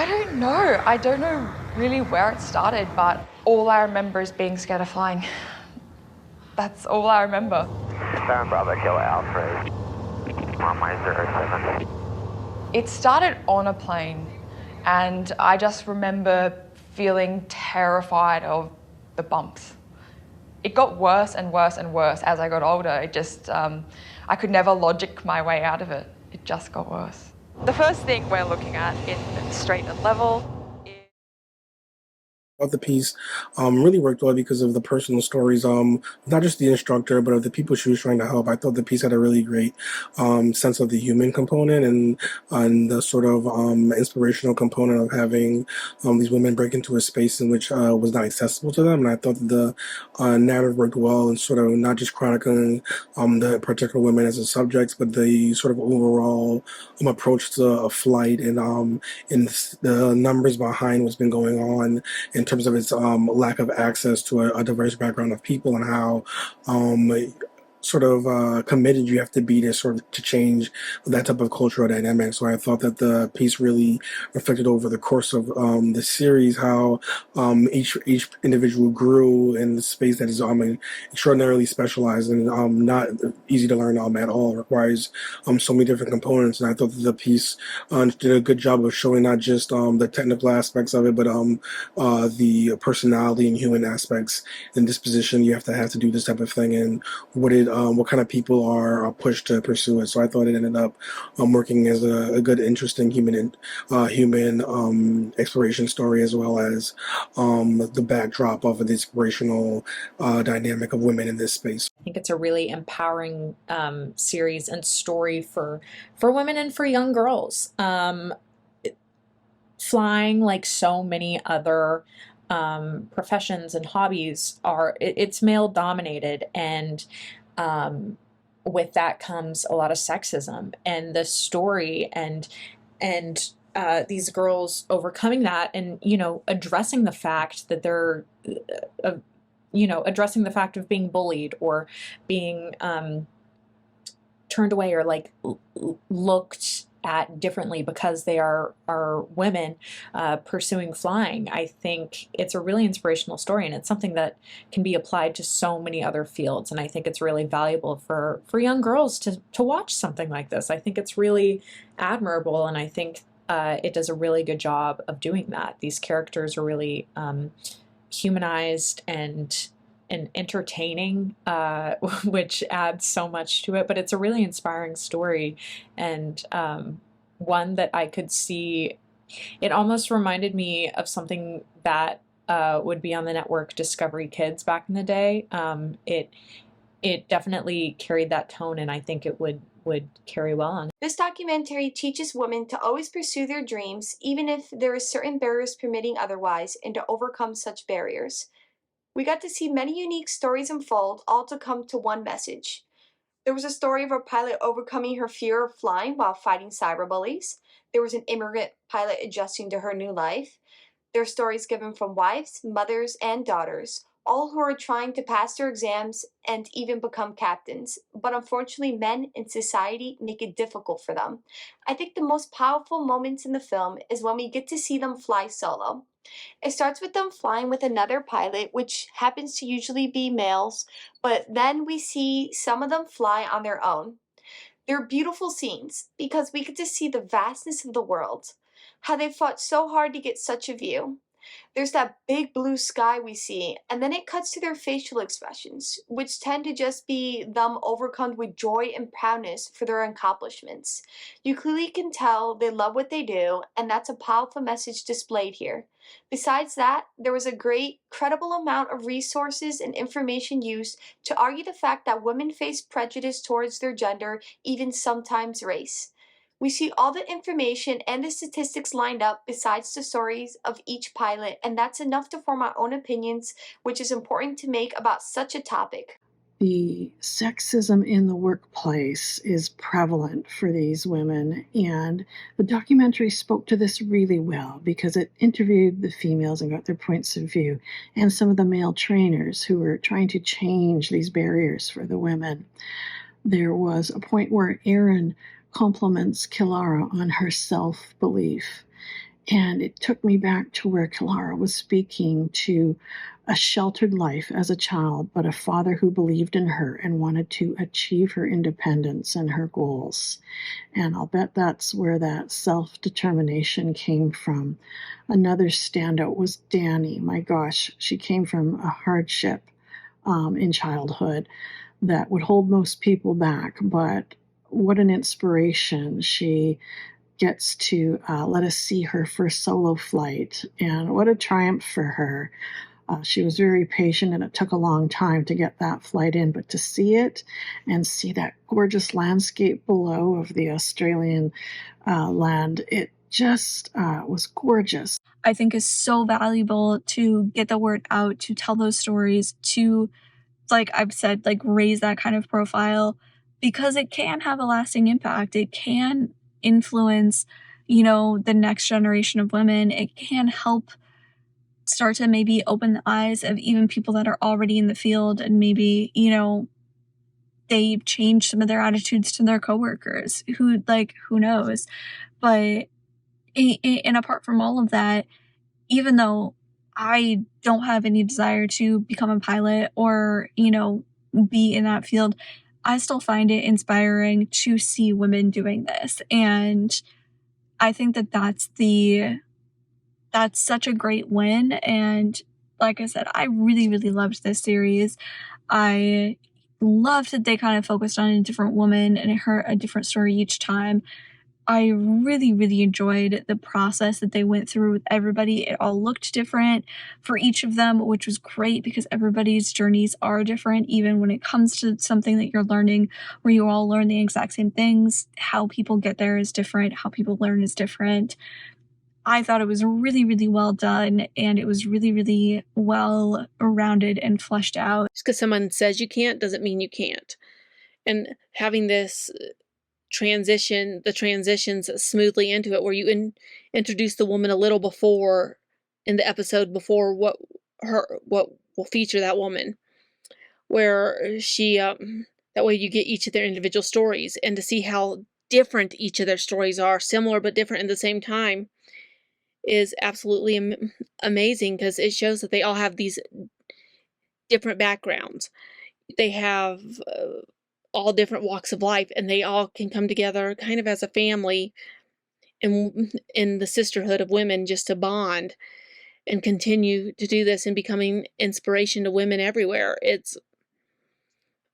I don't know. I don't know really where it started, but all I remember is being scared of flying. That's all I remember. 7 Bravo Kilo Alfred, runway 07. It started on a plane, and I just remember feeling terrified of the bumps. It got worse and worse and worse as I got older. It just, I could never logic my way out of it. It just got worse. The first thing we're looking at in straight and level Of the piece really worked well because of the personal stories, not just the instructor, but of the people she was trying to help. I thought the piece had a really great sense of the human component and the sort of inspirational component of having these women break into a space in which was not accessible to them. And I thought that the narrative worked well and sort of not just chronicling the particular women as the subjects, but the sort of overall approach to a flight and the numbers behind what's been going on in terms of its lack of access to a diverse background of people and how sort of committed you have to be to sort of to change that type of cultural dynamic. So I thought that the piece really reflected over the course of the series how each individual grew in the space that is extraordinarily specialized and not easy to learn at all. It requires so many different components, and I thought that the piece did a good job of showing not just the technical aspects of it, but the personality and human aspects and disposition you have to do this type of thing, and what kind of people are pushed to pursue it. So I thought it ended up working as a good, interesting human exploration story, as well as the backdrop of an inspirational dynamic of women in this space. I think it's a really empowering series and story for women and for young girls. Flying, like so many other professions and hobbies, it's male dominated, and with that comes a lot of sexism. And the story and these girls overcoming that, and addressing the fact that they're addressing the fact of being bullied or being turned away or like looked at differently because they are women pursuing flying. I think it's a really inspirational story, and it's something that can be applied to so many other fields. And I think it's really valuable for young girls to watch something like this. I think it's really admirable, and I think it does a really good job of doing that. These characters are really humanized and entertaining, which adds so much to it. But it's a really inspiring story, and one that I could see. It almost reminded me of something that would be on the network Discovery Kids back in the day. It definitely carried that tone, and I think it would carry well on. This documentary teaches women to always pursue their dreams, even if there is certain barriers permitting otherwise, and to overcome such barriers. We got to see many unique stories unfold, all to come to one message. There was a story of a pilot overcoming her fear of flying while fighting cyberbullies. There was an immigrant pilot adjusting to her new life. There are stories given from wives, mothers, and daughters, all who are trying to pass their exams and even become captains. But unfortunately, men in society make it difficult for them. I think the most powerful moments in the film is when we get to see them fly solo. It starts with them flying with another pilot, which happens to usually be males, but then we see some of them fly on their own. They're beautiful scenes because we get to see the vastness of the world, how they fought so hard to get such a view. There's that big blue sky we see, and then it cuts to their facial expressions, which tend to just be them overcome with joy and proudness for their accomplishments. You clearly can tell they love what they do, and that's a powerful message displayed here. Besides that, there was a great, credible amount of resources and information used to argue the fact that women face prejudice towards their gender, even sometimes race. We see all the information and the statistics lined up besides the stories of each pilot, and that's enough to form our own opinions, which is important to make about such a topic. The sexism in the workplace is prevalent for these women, and the documentary spoke to this really well because it interviewed the females and got their points of view, and some of the male trainers who were trying to change these barriers for the women. There was a point where Erin compliments Kilara on her self-belief, And it took me back to where Kilara was speaking to a sheltered life as a child, but a father who believed in her and wanted to achieve her independence and her goals. And I'll bet that's where that self-determination came from. Another standout was Danny. My gosh, she came from a hardship in childhood that would hold most people back, but what an inspiration. She gets to let us see her first solo flight, and what a triumph for her. She was very patient, and it took a long time to get that flight in, but to see it and see that gorgeous landscape below of the Australian land, it just was gorgeous. I think is so valuable to get the word out, to tell those stories, to, like I've said, like raise that kind of profile, because it can have a lasting impact. It can influence, the next generation of women. It can help start to maybe open the eyes of even people that are already in the field, and maybe, they've changed some of their attitudes to their coworkers. Who knows? But and apart from all of that, even though I don't have any desire to become a pilot or, be in that field, I still find it inspiring to see women doing this. And I think that that's such a great win. And like I said, I really, really loved this series. I loved that they kind of focused on a different woman and her a different story each time. I really, really enjoyed the process that they went through with everybody. It all looked different for each of them, which was great because everybody's journeys are different, even when it comes to something that you're learning where you all learn the exact same things. How people get there is different, how people learn is different. I thought it was really, really well done, and it was really, really well rounded and fleshed out. Just because someone says you can't doesn't mean you can't. And having this the transitions smoothly into it, where you introduce the woman a little before in the episode before what will feature that woman, where she that way you get each of their individual stories, and to see how different each of their stories are, similar but different at the same time, is absolutely amazing, because it shows that they all have these different backgrounds. They have all different walks of life, and they all can come together kind of as a family in the sisterhood of women, just to bond and continue to do this and becoming inspiration to women everywhere. It's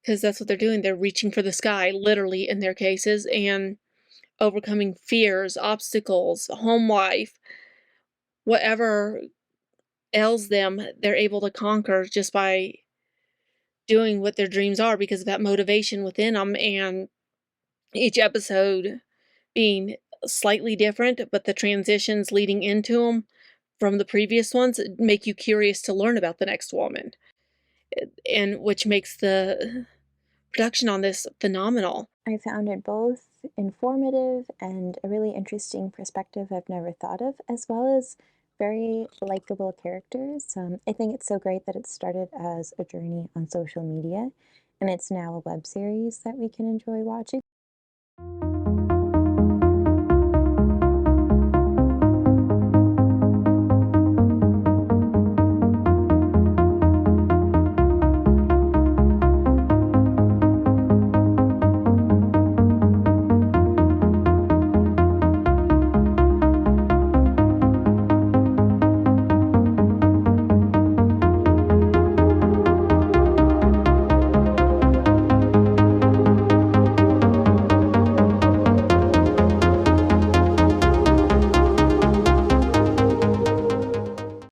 because that's what they're doing. They're reaching for the sky, literally, in their cases, and overcoming fears, obstacles, home life, whatever ails them, they're able to conquer just by doing what their dreams are, because of that motivation within them. And each episode being slightly different, but the transitions leading into them from the previous ones make you curious to learn about the next woman, and which makes the production on this phenomenal. I found it both informative and a really interesting perspective I've never thought of, as well as very likable characters. I think it's so great that it started as a journey on social media and it's now a web series that we can enjoy watching.